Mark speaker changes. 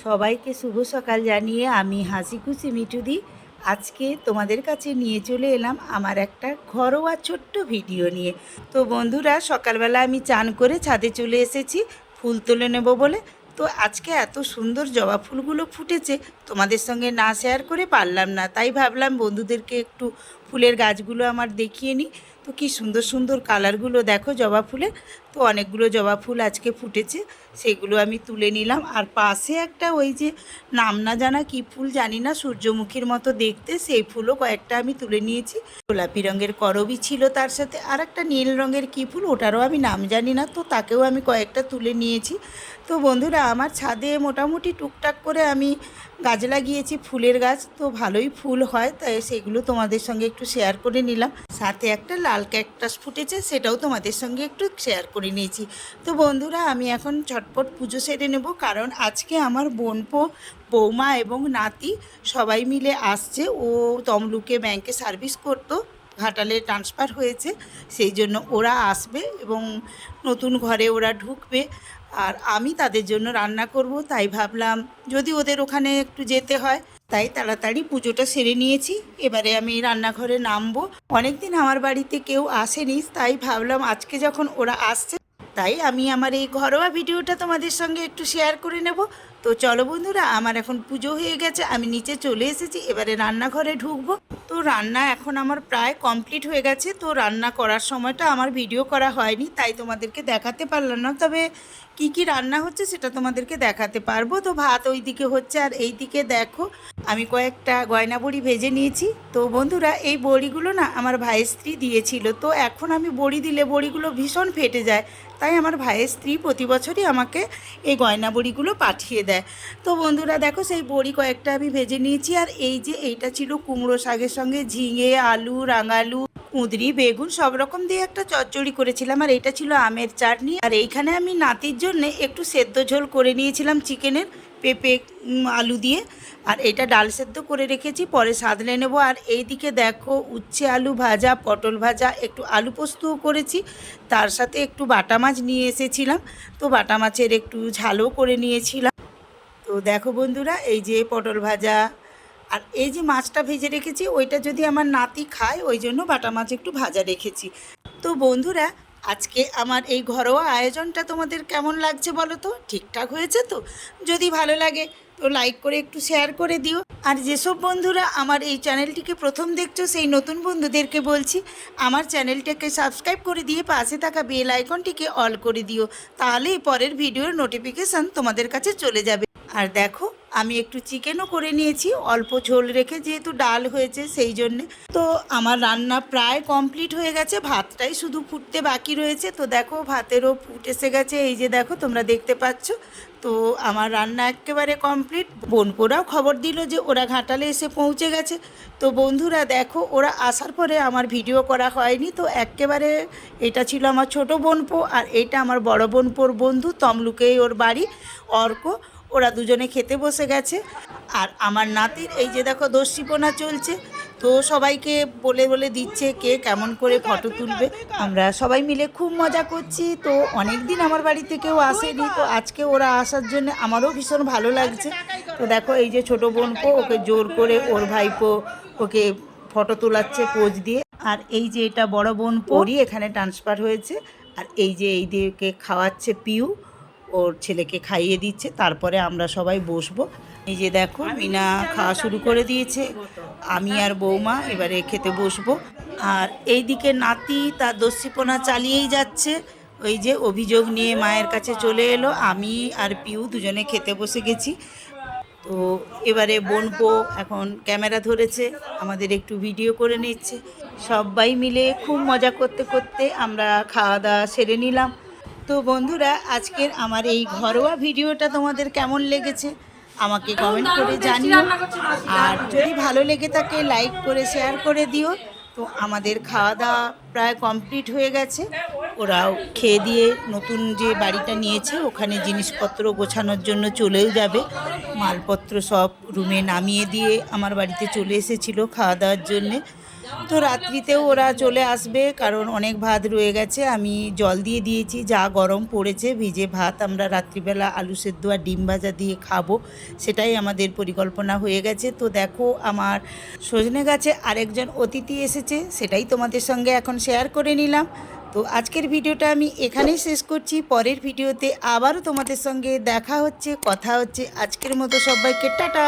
Speaker 1: সবাইকে শুভ সকাল জানিয়ে আমি হাসিখুশি মিঠুদি আজকে তোমাদের কাছে নিয়ে চলে এলাম আমার একটা ঘরোয়া ছোট্ট ভিডিও নিয়ে। তো বন্ধুরা, সকালবেলা আমি চান করে ছাদে চলে এসেছি ফুল তুলে নেব বলে। তো আজকে এত সুন্দর জবা ফুলগুলো ফুটেছে, তোমাদের সঙ্গে না শেয়ার করে পারলাম না, তাই ভাবলাম বন্ধুদেরকে একটু ফুলের গাছগুলো আমার দেখিয়ে নিই। তো কি সুন্দর সুন্দর কালারগুলো দেখো জবা ফুলের। তো অনেকগুলো জবা ফুল আজকে ফুটেছে, সেগুলো আমি তুলে নিলাম। আর পাশে একটা ওই যে নাম না জানা কি ফুল জানি না, সূর্যমুখীর মতো দেখতে, সেই ফুলও কয়েকটা আমি তুলে নিয়েছি। গোলাপি রঙের করবি ছিল, তার সাথে আর একটা নীল রঙের কি ফুল, ওটারও আমি নাম জানি না, তো তাকেও আমি কয়েকটা তুলে নিয়েছি। তো বন্ধুরা, আমার ছাদে মোটামুটি টুকটাক করে আমি গাছ লাগিয়েছি, ফুলের গাছ, তো ভালোই ফুল হয়, তাই সেগুলো তোমাদের সঙ্গে একটু শেয়ার করে নিলাম। সাথে একটা লাল ক্যাকটাস ফুটেছে, সেটাও তোমাদের সঙ্গে একটু শেয়ার করে নিয়েছি। তো বন্ধুরা, আমি এখন ঝটপট পুজো সেরে নেব, কারণ আজকে আমার বোনপো, বৌমা এবং নাতি সবাই মিলে আসছে। ও তমলুকে ব্যাংকে সার্ভিস করতো, ঘাটালে ট্রান্সফার হয়েছে, সেই জন্য ওরা আসবে এবং নতুন ঘরে ওরা ঢুকবে। আর আমি তাদের জন্য রান্না করব, তাই ভাবলাম যদি ওদের ওখানে একটু যেতে হয়, তাই তাড়াতাড়ি পুজোটা সেরে নিয়েছি। এবারে আমি রান্নাঘরে নামবো। অনেকদিন আমার বাড়িতে কেউ আসেনি, তাই ভাবলাম আজকে যখন ওরা আসছে, তাই আমি আমার এই ঘরোয়া ভিডিওটা তোমাদের সঙ্গে একটু শেয়ার করে নেব। তো চলো বন্ধুরা, আমার এখন পুজো হয়ে গেছে, আমি নিচে চলে এসেছি, এবারে রান্নাঘরে ঢুকবো। তো রান্না এখন আমার প্রায় কমপ্লিট হয়ে গেছে। তো রান্না করার সময়টা আমার ভিডিও করা হয়নি, তাই তোমাদেরকে দেখাতে পারলাম না, তবে কি কি রান্না হচ্ছে সেটা তোমাদেরকে দেখাতে পারবো। তো ভাত ওই দিকে হচ্ছে, আর এই দিকে দেখো আমি কয়েকটা গয়না বড়ি ভেজে নিয়েছি। তো বন্ধুরা, এই বড়িগুলো না আমার ভাইয়ের স্ত্রী দিয়েছিল, তো এখন আমি বড়ি দিলে বড়িগুলো ভীষণ ফেটে যায়, তাই আমার ভাইয়ের স্ত্রী প্রতি বছরই আমাকে এই গয়না বড়িগুলো পাঠিয়ে দেয়। তো বন্ধুরা দেখো, সেই বড়ি কয়েকটা আমি ভেজে নিয়েছি। আর এই যে এইটা ছিল কুমড়ো শাকের সঙ্গে ঝিঙে, আলু, রাঙালু, কুঁদরি, বেগুন সব রকম দিয়ে একটা চচ্চড়ি করেছিলাম। আর এইটা ছিল আমের চাটনি। আর এইখানে আমি নাতির জন্য একটু সেদ্ধ ঝোল করে নিয়েছিলাম চিকেনের, পেঁপে আলু দিয়ে। আর এটা ডাল সেদ্ধ করে রেখেছি, পরে সাদলে নেব। আর এই দিকে দেখো উচ্ছে আলু ভাজা, পটল ভাজা, একটু আলু পোস্তও করেছি, তার সাথে একটু বাটা মাছ নিয়ে এসেছিলাম, তো বাটা মাছের একটু ঝালও করে নিয়েছিলাম। তো দেখো বন্ধুরা, এই যে পটল ভাজা, আর এই যে মাছটা ভেজে রেখেছি, ওইটা যদি আমার নাতি খায় ওই জন্য বাটা মাছ একটু ভাজা রেখেছি। তো বন্ধুরা, আজকে আমার এই ঘরোয়া আয়োজনটা তোমাদের কেমন লাগছে বলো তো? ঠিকঠাক হয়েছে তো? যদি ভালো লাগে তো লাইক করে একটু শেয়ার করে দিও। আর যেসব বন্ধুরা আমার এই চ্যানেলটিকে প্রথম দেখছো, সেই নতুন বন্ধুদেরকে বলছি আমার চ্যানেলটাকে সাবস্ক্রাইব করে দিয়ে পাশে থাকা বেল আইকনটিকে অল করে দিও, তাহলেই পরের ভিডিওর নোটিফিকেশান তোমাদের কাছে চলে যাবে। আর দেখো, আমি একটু চিকেনও করে নিয়েছি অল্প ঝোল রেখে, যেহেতু ডাল হয়েছে সেই জন্যে। তো আমার রান্না প্রায় কমপ্লিট হয়ে গেছে, ভাতটাই শুধু ফুটতে বাকি রয়েছে। তো দেখো, ভাতেরও ফুট এসে গেছে, এই যে দেখো তোমরা দেখতে পাচ্ছ। তো আমার রান্না একেবারে কমপ্লিট। বোনপোরাও খবর দিল যে ওরা ঘাটালে এসে পৌঁছে গেছে। তো বন্ধুরা দেখো, ওরা আসার পরে আমার ভিডিও করা হয়নি। তো একেবারে এটা ছিল আমার ছোট বোনপো, আর এইটা আমার বড় বোনপোর বন্ধু, তমলুকেই ওর বাড়ি, অর্ক। ওরা দুজনে খেতে বসে গেছে। আর আমার নাতির এই যে দেখো দস্যিপনা চলছে, তো সবাইকে বলে বলে দিচ্ছে কে কেমন করে ফটো তুলবে। আমরা সবাই মিলে খুব মজা করছি। তো অনেক দিন আমার বাড়িতে কেউ আসেনি, তো আজকে ওরা আসার জন্য আমারও ভীষণ ভালো লাগছে। তো দেখো, এই যে ছোটো বোনপো, ওকে জোর করে ওর ভাইপো ওকে ফটো তোলাচ্ছে পোজ দিয়ে। আর এই যে এটা বড় বোনপোরই এখানে ট্রান্সফার হয়েছে। আর এই যে এই দিকে খাওয়াচ্ছে পিউ, ওর ছেলেকে খাইয়ে দিচ্ছে, তারপরে আমরা সবাই বসবো। এই যে দেখো মিনা খাওয়া শুরু করে দিয়েছে, আমি আর বৌমা এবারে খেতে বসবো। আর এই দিকে নাতি তার দস্যিপনা চালিয়েই যাচ্ছে, ওই যে অভিযোগ নিয়ে মায়ের কাছে চলে এলো। আমি আর পিউ দুজনে খেতে বসে গেছি। তো এবারে বোনপো এখন ক্যামেরা ধরেছে, আমাদের একটু ভিডিও করে নিচ্ছে। সবাই মিলে খুব মজা করতে করতে আমরা খাওয়া দাওয়া সেরে নিলাম। তো বন্ধুরা, আজকের আমার এই ঘরোয়া ভিডিওটা তোমাদের কেমন লেগেছে আমাকে কমেন্ট করে জানিও। আর যদি ভালো লেগে থাকে লাইক করে শেয়ার করে দিও। তো আমাদের খাওয়া দাওয়া প্রায় কমপ্লিট হয়ে গেছে। ওরাও খেয়ে দিয়ে নতুন যে বাড়িটা নিয়েছে ওখানে জিনিসপত্র গোছানোর জন্য চলেও যাবে। মালপত্র সব রুমে নামিয়ে দিয়ে আমার বাড়িতে চলে এসেছিলো খাওয়া দাওয়ার জন্যে। তো রাত্রিতেও ওরা চলে আসবে, কারণ অনেক ভাত রয়ে গেছে। আমি জল দিয়ে দিয়েছি, যা গরম পড়েছে ভিজে ভাত আমরা রাত্রিবেলা আলু সেদ্ধ আর ডিম ভাজা দিয়ে খাবো, সেটাই আমাদের পরিকল্পনা হয়ে গেছে। তো দেখো আমার সজনে গাছে আরেকজন অতিথি এসেছে, সেটাই তোমাদের সঙ্গে এখন শেয়ার করে নিলাম। তো আজকের ভিডিওটা আমি এখানেই শেষ করছি। পরের ভিডিওতে আবারও তোমাদের সঙ্গে দেখা হচ্ছে, কথা হচ্ছে। আজকের মতো সবাইকে টাটা।